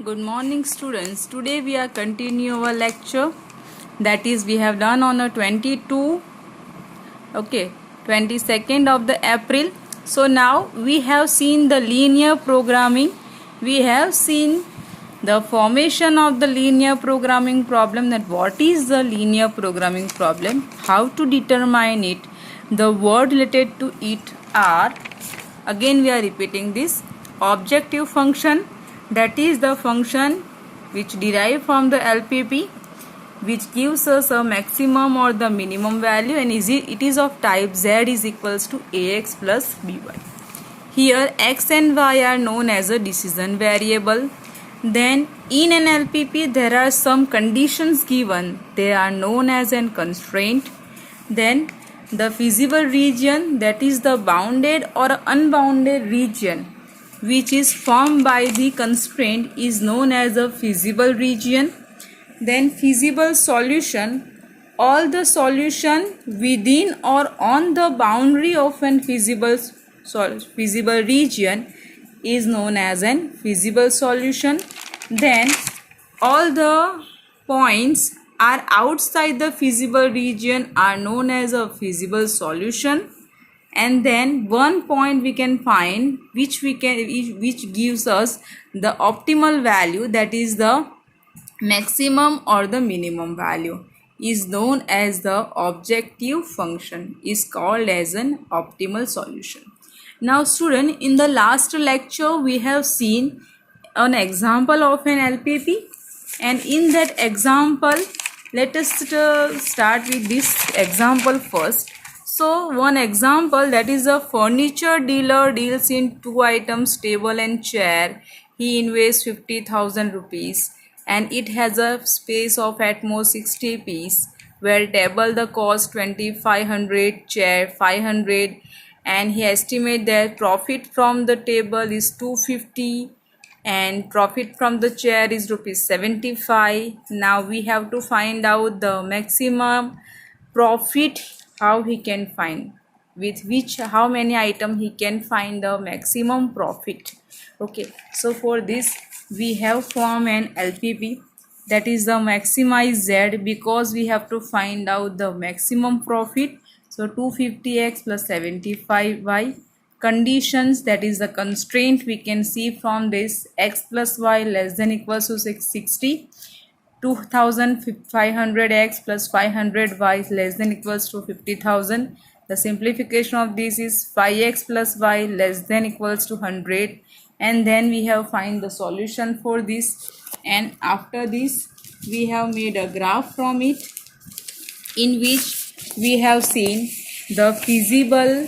Good morning students. Today we are continuing our lecture, that is we have done on a 22nd of the April. So now we have seen the linear programming. We have seen the formation of the linear programming problem, that what is the linear programming problem, how to determine it, the word related to it are, again we are repeating this, objective function, that is the function which derived from the LPP, which gives us a maximum or the minimum value, and it is of type z is equals to ax plus by. Here x and y are known as a decision variable. Then in an LPP there are some conditions given, they are known as an constraint. Then the feasible region, that is the bounded or unbounded region which is formed by the constraint, is known as a feasible region. Then feasible solution, all the solution within or on the boundary of an feasible region is known as an feasible solution. Then all the points are outside the feasible region are known as a feasible solution. And then one point we can find which gives us the optimal value, that is the maximum or the minimum value, is known as the objective function, is called as an optimal solution. Now student, in the last lecture we have seen an example of an LPP, and in that example let us start with this example first. So one example, that is a furniture dealer deals in 2 items, table and chair. He invests 50,000 rupees and it has a space of at most 60 piece, where table the cost 2500, chair 500, and he estimates that profit from the table is 250 and profit from the chair is rupees 75. Now we have to find out the maximum profit, how he can find, with which how many items he can find the maximum profit. Okay, so for this we have formed an LPP, that is the maximize z, because we have to find out the maximum profit. So 250x plus 75y. Conditions, that is the constraint, we can see from this, x plus y less than equals to 660, 2500x plus 500y less than equals to 50,000. The simplification of this is 5x plus y less than equals to 100, and then we have find the solution for this. And after this we have made a graph from it, in which we have seen the feasible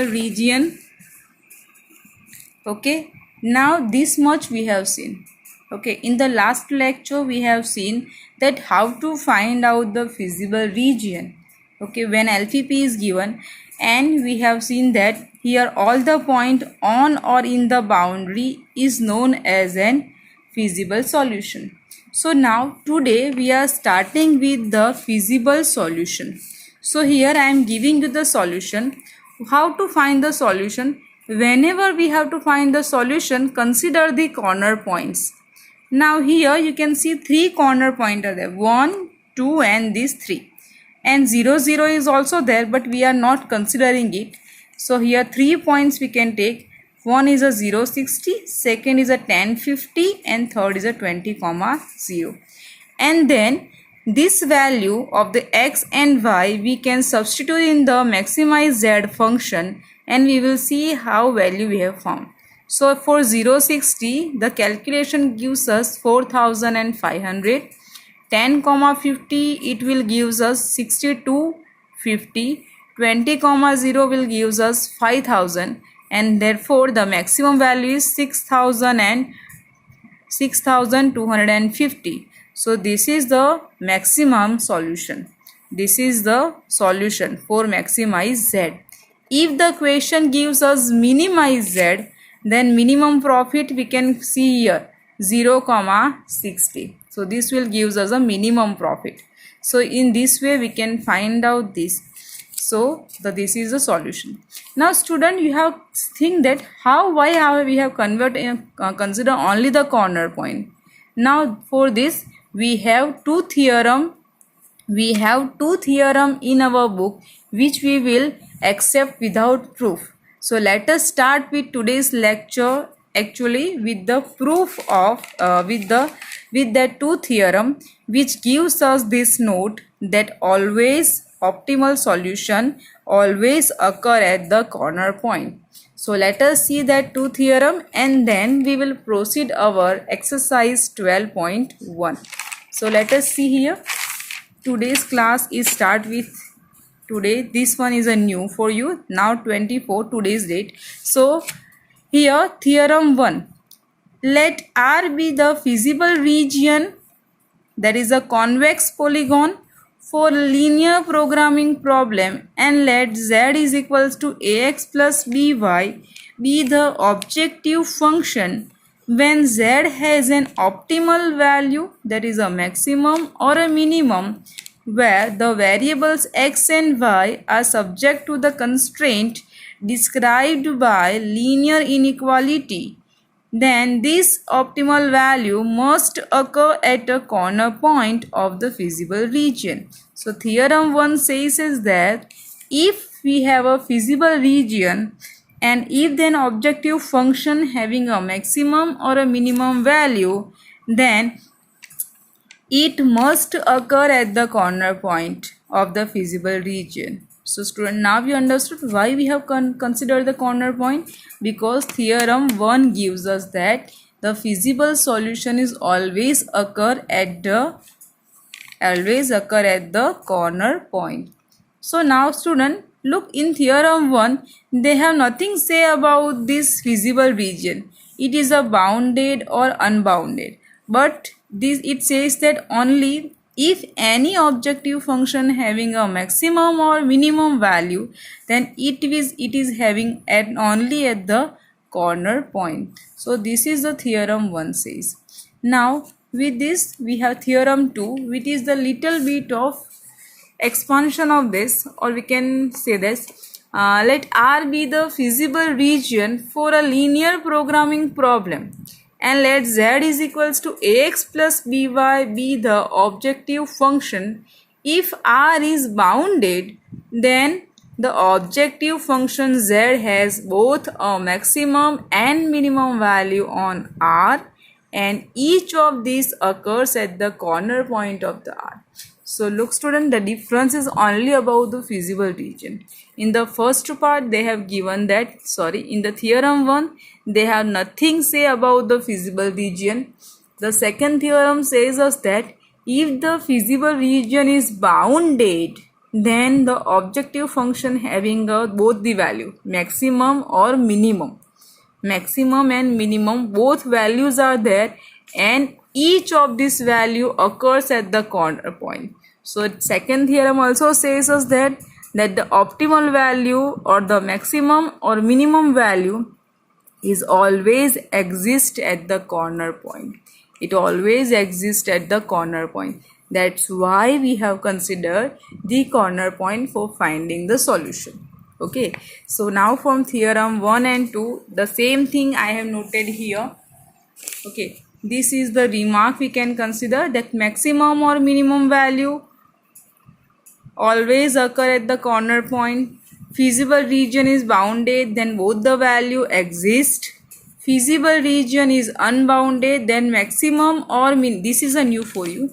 region, okay. Now this much we have seen. Okay, in the last lecture we have seen that how to find out the feasible region, okay, when LPP is given, and we have seen that here all the point on or in the boundary is known as an feasible solution. So now today we are starting with the feasible solution. So here I am giving you the solution. How to find the solution? Whenever we have to find the solution, consider the corner points. Now here you can see 3 corner points are there, 1, 2 and these 3, and 0, 0 is also there, but we are not considering it. So here 3 points we can take. One is a 0, 60, second is a 10, 50, and third is a 20, 0. And then this value of the x and y we can substitute in the maximize z function, and we will see how value we have found. So for 0, 60 the calculation gives us 4500, 10, 50 it will gives us 62, 50, 20, 0 will gives us 5000, and therefore the maximum value is 6250. So this is the maximum solution. This is the solution for maximize z. If the question gives us minimize z, then minimum profit we can see here 0, 60. So this will gives us a minimum profit. So in this way we can find out this. This is the solution. Now student, you have think that why we have consider only the corner point. Now for this we have two theorem in our book which we will accept without proof. So let us start with today's lecture actually with the proof of with the two theorem which gives us this note that always optimal solution always occur at the corner point. So let us see that two theorem and then we will proceed our exercise 12.1. So let us see here. Today's class is start with today. This one is a new for you. Now 24 today's date. So here theorem 1. Let R be the feasible region, that is a convex polygon for linear programming problem, and let Z is equals to ax plus by be the objective function when Z has an optimal value, that is a maximum or a minimum, where the variables x and y are subject to the constraint described by linear inequality. Then this optimal value must occur at a corner point of the feasible region. So theorem 1 says is that if we have a feasible region and if then objective function having a maximum or a minimum value, then it must occur at the corner point of the feasible region. So student, now you understood why we have considered the corner point, because theorem 1 gives us that the feasible solution is always occur at the corner point. So now student, look, in theorem 1 they have nothing say about this feasible region. It is a bounded or unbounded, but this it says that only if any objective function having a maximum or minimum value, then it is having only at the corner point. So this is the theorem 1 says. Now with this we have theorem 2, which is the little bit of expansion of this, or we can say this. Let R be the feasible region for a linear programming problem, and let Z is equals to ax plus by be the objective function. If R is bounded, then the objective function Z has both a maximum and minimum value on R, and each of these occurs at the corner point of the R. So look student, the difference is only about the feasible region. In the first part they have given that, in the theorem 1 they have nothing say about the feasible region. The second theorem says us that if the feasible region is bounded, then the objective function having both the value maximum or minimum, maximum and minimum both values are there, and each of this value occurs at the corner point. So second theorem also says us that the optimal value or the maximum or minimum value is always exist at the corner point. It always exists at the corner point. That's why we have considered the corner point for finding the solution. Okay, so now from theorem 1 and 2 the same thing I have noted here. Okay, this is the remark we can consider, that maximum or minimum value always occur at the corner point. Feasible region is bounded, then both the value exist. Feasible region is unbounded, then maximum or this is a new for you.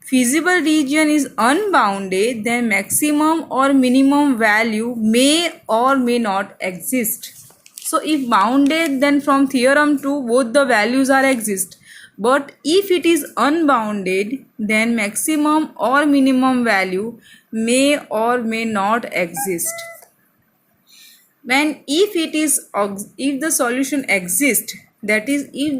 Feasible region is unbounded, then maximum or minimum value may or may not exist. So if bounded, then from theorem 2 both the values are exist. But if it is unbounded, then maximum or minimum value may or may not exist. When if the solution exists, that is if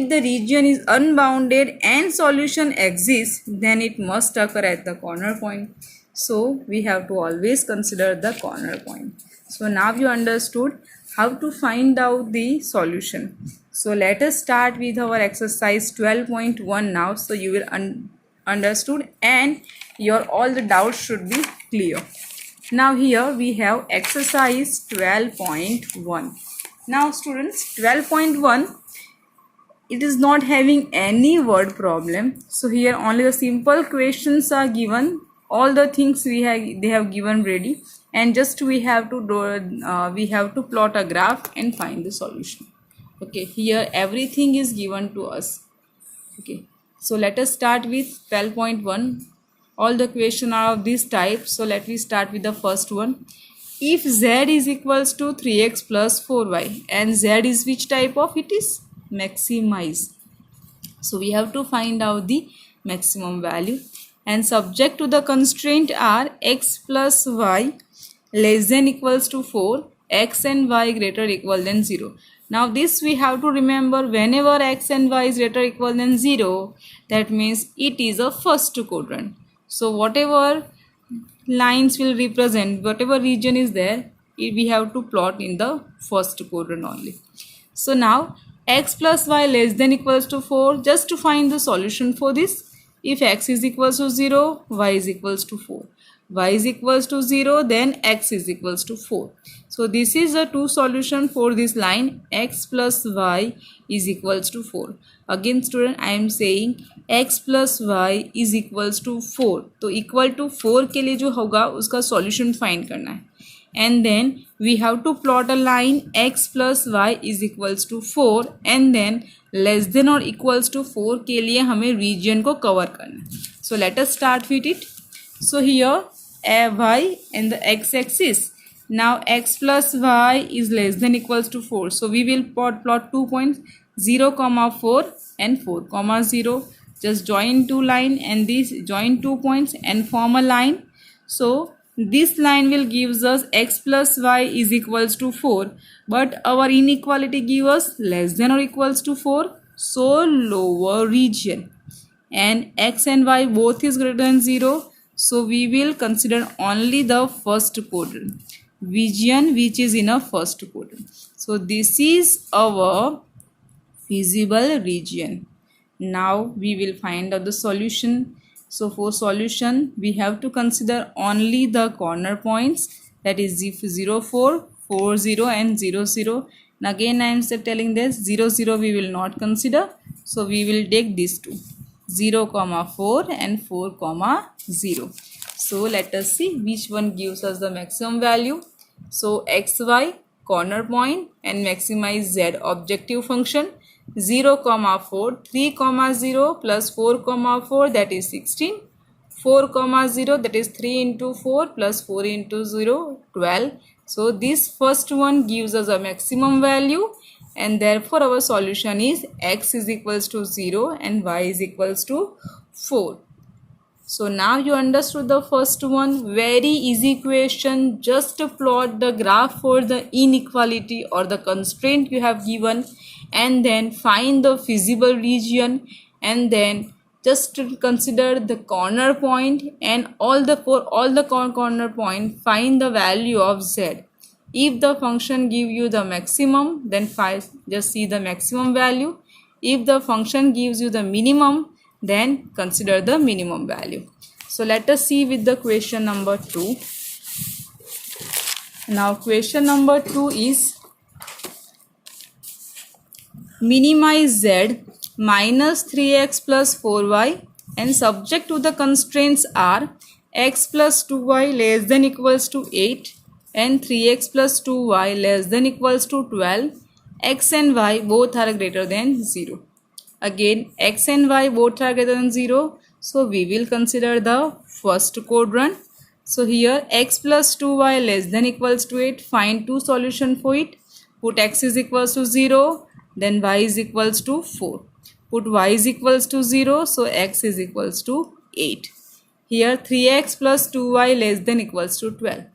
the region is unbounded and solution exists, then it must occur at the corner point. So we have to always consider the corner point. So now you understood how to find out the solution. So let us start with our exercise 12.1 now. So you will understood and your all the doubts should be clear. Now here we have exercise 12.1. Now students, 12.1, it is not having any word problem. So here only the simple questions are given. All the things they have given ready, and just we have to plot a graph and find the solution. Okay, here everything is given to us. Okay, so let us start with 12.1. All the questions are of this type. So let me start with the first one. If z is equals to 3x plus 4y, and z is which type of? It is maximize. So we have to find out the maximum value, and subject to the constraint are x plus y less than equals to 4, x and y greater equal than 0. Now this we have to remember, whenever x and y is greater equal than 0, that means it is a first quadrant. So whatever lines will represent, whatever region is there, we have to plot in the first quadrant only. So now x plus y less than equals to 4, just to find the solution for this. If x is equals to 0, y is equals to 4. Y is equals to 0, then x is equals to 4. So this is the two solution for this line, x plus y is equals to 4. Again student, I am saying x plus y is equals to 4. तो equal to 4 के लिए जो होगा उसका solution find करना है. And then we have to plot a line x plus y is equals to 4, and then less than or equals to 4 के लिए हमें region को cover करना है. So let us start with it. So here y and the x axis. Now x plus y is less than equals to 4. So we will plot 2 points, 0, 4 and 4, 0. Just join two line, and this join 2 points and form a line. So this line will gives us x plus y is equals to 4, but our inequality gives us less than or equals to 4, so lower region, and x and y both is greater than 0. So we will consider only the first quadrant, region which is in a first quadrant. So this is our feasible region. Now we will find out the solution. So for solution, we have to consider only the corner points, that is 0, 4, 4, 0 and 0, 0. And again I am telling this 0, 0 we will not consider. So we will take these two, 0, 4 and 4, 0. So let us see which one gives us the maximum value. So xy corner point and maximize z objective function. 0, 4, 3, 0 plus 4, 4 that is 16. 4, 0 that is 3 into 4 plus 4 into 0, 12. So this first one gives us a maximum value, and therefore our solution is x is equals to 0 and y is equals to 4. So now you understood the first one. Very easy question. Just plot the graph for the inequality or the constraint you have given, and then find the feasible region, and then just consider the corner point, and for all the corner point find the value of z. If the function give you the maximum, then just see the maximum value. If the function gives you the minimum, then consider the minimum value. So let us see with the question number 2. Now question number 2 is minimize z minus 3x plus 4y, and subject to the constraints are x plus 2y less than equals to 8 and 3x plus 2y less than equals to 12. X and y both are greater than 0. Again x and y both are greater than 0, so we will consider the first quadrant. So here x plus 2y less than equals to 8, find two solutions for it. Put x is equals to 0, then y is equals to 4. Put y is equals to 0, so x is equals to 8. Here 3x plus 2y less than equals to 12.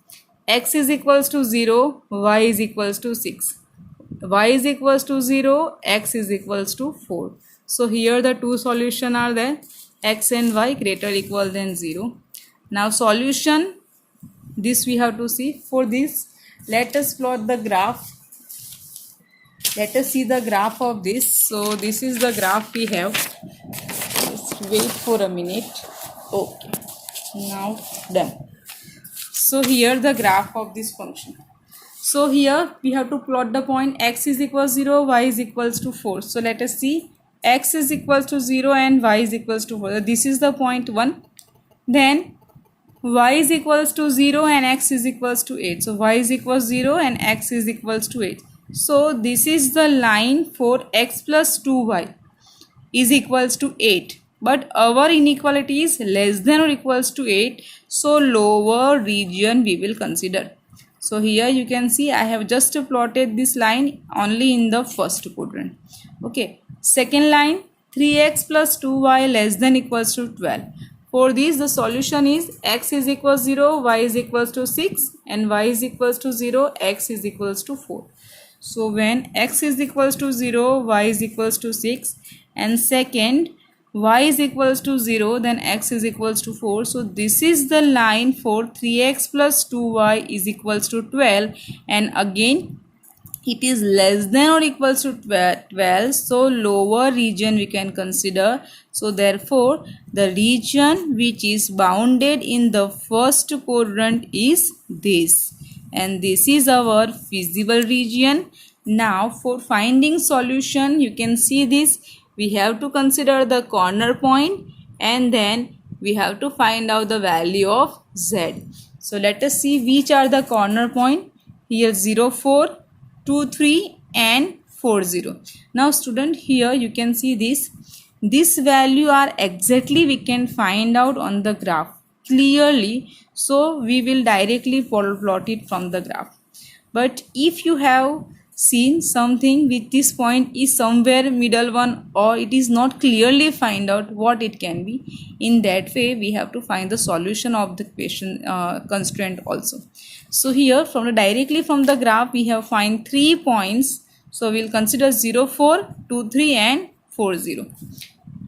X is equals to 0, y is equals to 6. Y is equals to 0, x is equals to 4. So here the two solutions are there, x and y greater equal than 0. Now solution, this we have to see. For this, let us plot the graph. Let us see the graph of this. So this is the graph we have. Just wait for a minute. Okay, now done. So here the graph of this function. So here we have to plot the point x is equals 0, y is equals to 4. So let us see, x is equals to 0 and y is equals to 4. This is the point 1. Then y is equals to 0 and x is equals to 8. So y is equals 0 and x is equals to 8. So this is the line for x plus 2y is equals to 8. But our inequality is less than or equals to 8. So lower region we will consider. So here you can see I have just plotted this line only in the first quadrant. Okay. Second line, 3x plus 2y less than equals to 12. For this the solution is x is equals 0, y is equals to 6 and y is equals to 0, x is equals to 4. So when x is equals to 0, y is equals to 6 and second y is equals to 0, then x is equals to 4. So this is the line for 3x plus 2y is equals to 12 and again it is less than or equals to 12. So lower region we can consider. So therefore the region which is bounded in the first quadrant is this, and this is our feasible region. Now for finding solution, you can see this, we have to consider the corner point and then we have to find out the value of z. So let us see which are the corner point. Here 0, 4, 2, 3 and 4, 0. Now student, here you can see this value are exactly we can find out on the graph clearly. So we will directly plot it from the graph. But if you have seen something with this point is somewhere middle one or it is not clearly find out what it can be, in that way we have to find the solution of the question constraint also. So here directly from the graph we have find 3 points. So we will consider 0, 4, 2, 3 and 4, 0.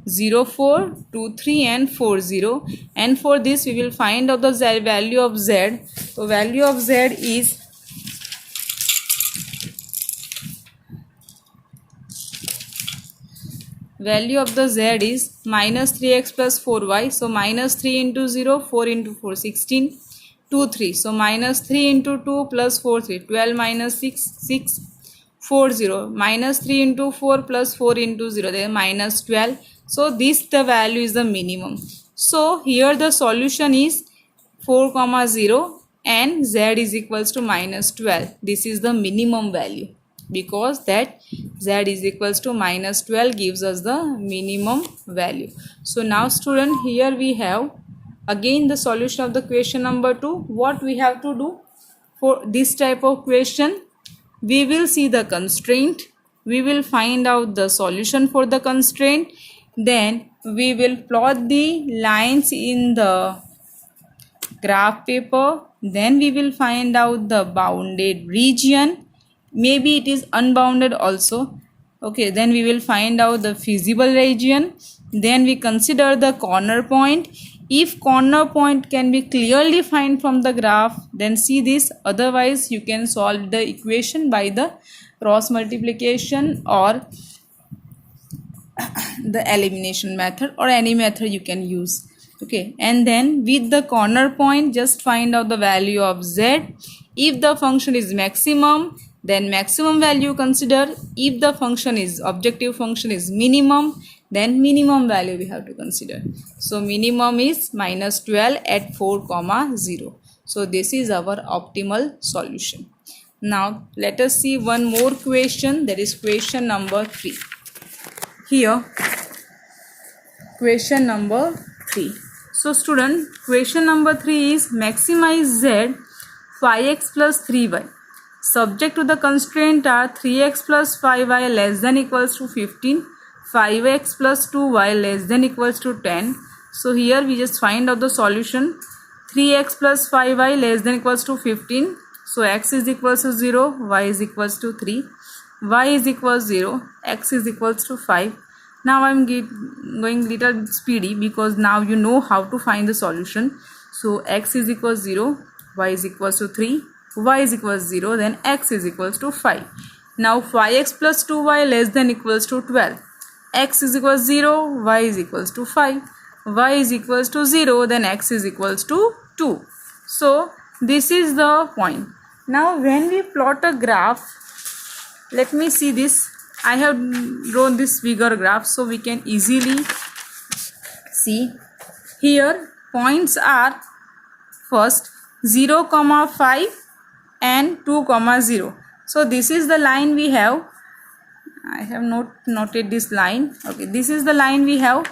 0, 4, 2, 3 and 4, 0, and for this we will find out the value of z. So value of z is value of the z is minus 3x plus 4y. So minus 3 into 0, 4 into 4, 16, 2, 3. So minus 3 into 2 plus 4, 3, 12 minus 6, 6, 4, 0. Minus 3 into 4 plus 4 into 0, there minus 12. So this the value is the minimum. So here the solution is 4, 0 and z is equals to minus 12. This is the minimum value, because that z is equals to minus 12 gives us the minimum value. So now student, here we have again the solution of the question number 2. What we have to do for this type of question? We will see the constraint, we will find out the solution for the constraint, then we will plot the lines in the graph paper, then we will find out the bounded region, maybe it is unbounded also. Okay, then we will find out the feasible region, then we consider the corner point. If corner point can be clearly found from the graph, then see this, otherwise you can solve the equation by the cross multiplication or the elimination method or any method you can use. Okay, and then with the corner point just find out the value of z. If the function is maximum, then maximum value consider. If the function is objective function is minimum, then minimum value we have to consider. So minimum is minus 12 at 4, 0. So this is our optimal solution. Now let us see one more question, that is question number 3. Here question number 3. So student, question number 3 is maximize z 5x plus 3y. Subject to the constraint are 3x plus 5y less than equals to 15, 5x plus 2y less than equals to 10. So here we just find out the solution. 3x plus 5y less than equals to 15. So x is equals to 0, y is equals to 3, y is equals 0, x is equals to 5. Now I am going little speedy because now you know how to find the solution. So x is equals 0, y is equals to 3, y is equals 0, then x is equals to 5. Now 5x plus 2y less than equals to 12. X is equals 0, y is equals to 5, y is equals to 0, then x is equals to 2. So this is the point. Now when we plot a graph, let me see this. I have drawn this bigger graph so we can easily see. Here points are first 0, 5 and 2, 0. So this is the line we have. I have noted this line. Okay, this is the line we have.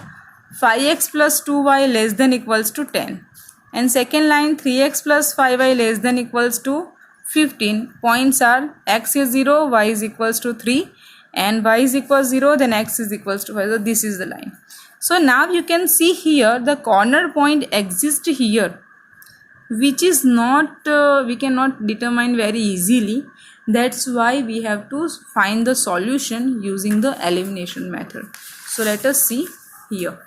5x plus 2y less than equals to 10. And second line 3x plus 5y less than equals to 15. Points are x is 0, y is equals to 3 and y is equals 0, then x is equals to 5. So this is the line. So now you can see here the corner point exists here, which is not we cannot determine very easily. That's why we have to find the solution using the elimination method. So let us see here.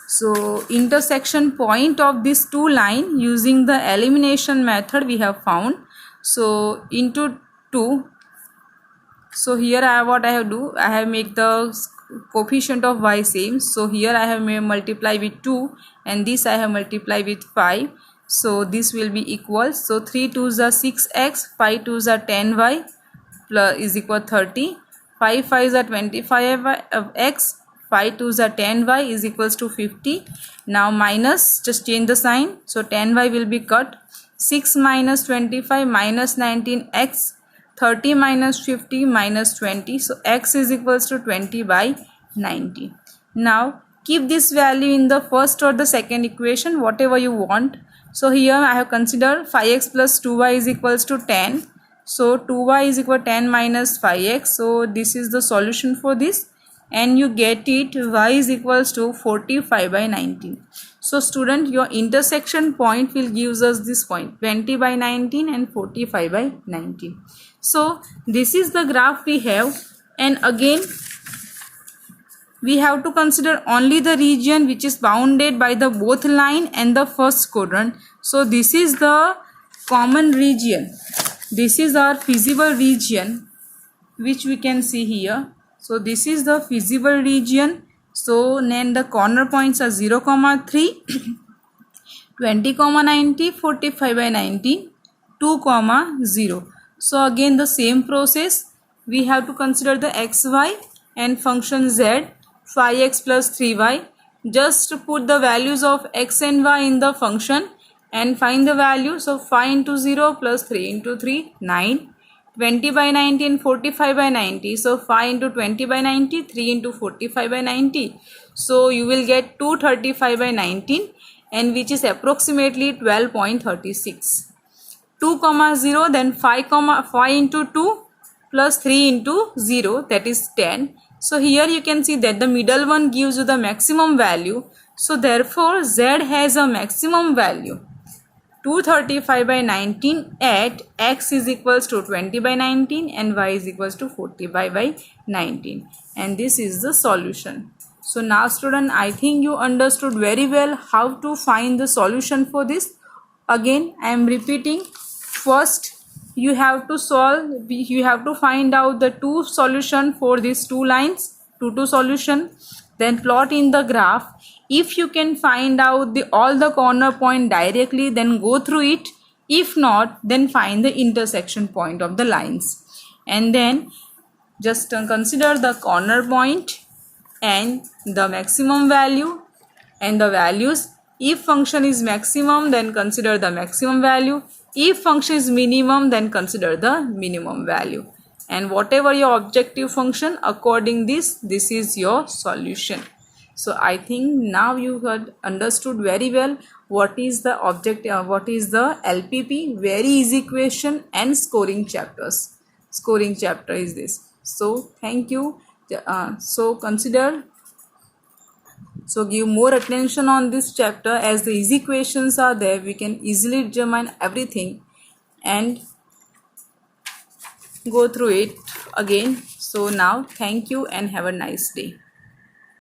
So intersection point of these two lines using the elimination method we have found. So into 2. So here what I have do, I have make the coefficient of y same. So here I have multiply with 2 and this I have multiply with 5. So this will be equal. So 3 2s are 6x, 5 2s are 10y plus is equal 30. 5 5s are 25x, 5 2s are 10y is equals to 50. Now minus, just change the sign. So 10y will be cut. 6 minus 25 minus 19x. 30 minus 50 minus 20. So x is equals to 20 by 90. Now keep this value in the first or the second equation, whatever you want. So here I have considered 5x plus 2y is equals to 10. So 2y is equal to 10 minus 5x. So this is the solution for this. And you get it, y is equals to 45 by 19. So student, your intersection point will gives us this point 20 by 19 and 45 by 19. So this is the graph we have, and again we have to consider only the region which is bounded by the both line and the first quadrant. So this is the common region. This is our feasible region which we can see here. So this is the feasible region. So then the corner points are 0, 3, 20, 90, 45 by 19, 2, 0. So again the same process. We have to consider the xy and function z, 5x plus 3y. Just put the values of x and y in the function and find the value. So 5 into 0 plus 3 into 3, 9. 20 by 90 and 45 by 90. So 5 into 20 by 90, 3 into 45 by 90. So you will get 235 by 19, and which is approximately 12.36. 2, 0, then 5 into 2 plus 3 into 0, that is 10. So here you can see that the middle one gives you the maximum value. So therefore z has a maximum value 235 by 19 at x is equals to 20 by 19 and y is equals to 45 by 19, and this is the solution. So now student, I think you understood very well how to find the solution for this. Again I am repeating, first you have to find out the two solution for these two lines, two solution, then plot in the graph. If you can find out all the corner point directly, then go through it. If not, then find the intersection point of the lines, and then just consider the corner point and the maximum value and the values. If function is maximum, then consider the maximum value. If function is minimum, then consider the minimum value. And whatever your objective function, according this is your solution. So I think now you had understood very well what is the objective, what is the LPP, very easy question, and scoring chapters. Scoring chapter is this. So thank you. So give more attention on this chapter, as the easy questions are there. We can easily determine everything and go through it again. So now thank you and have a nice day.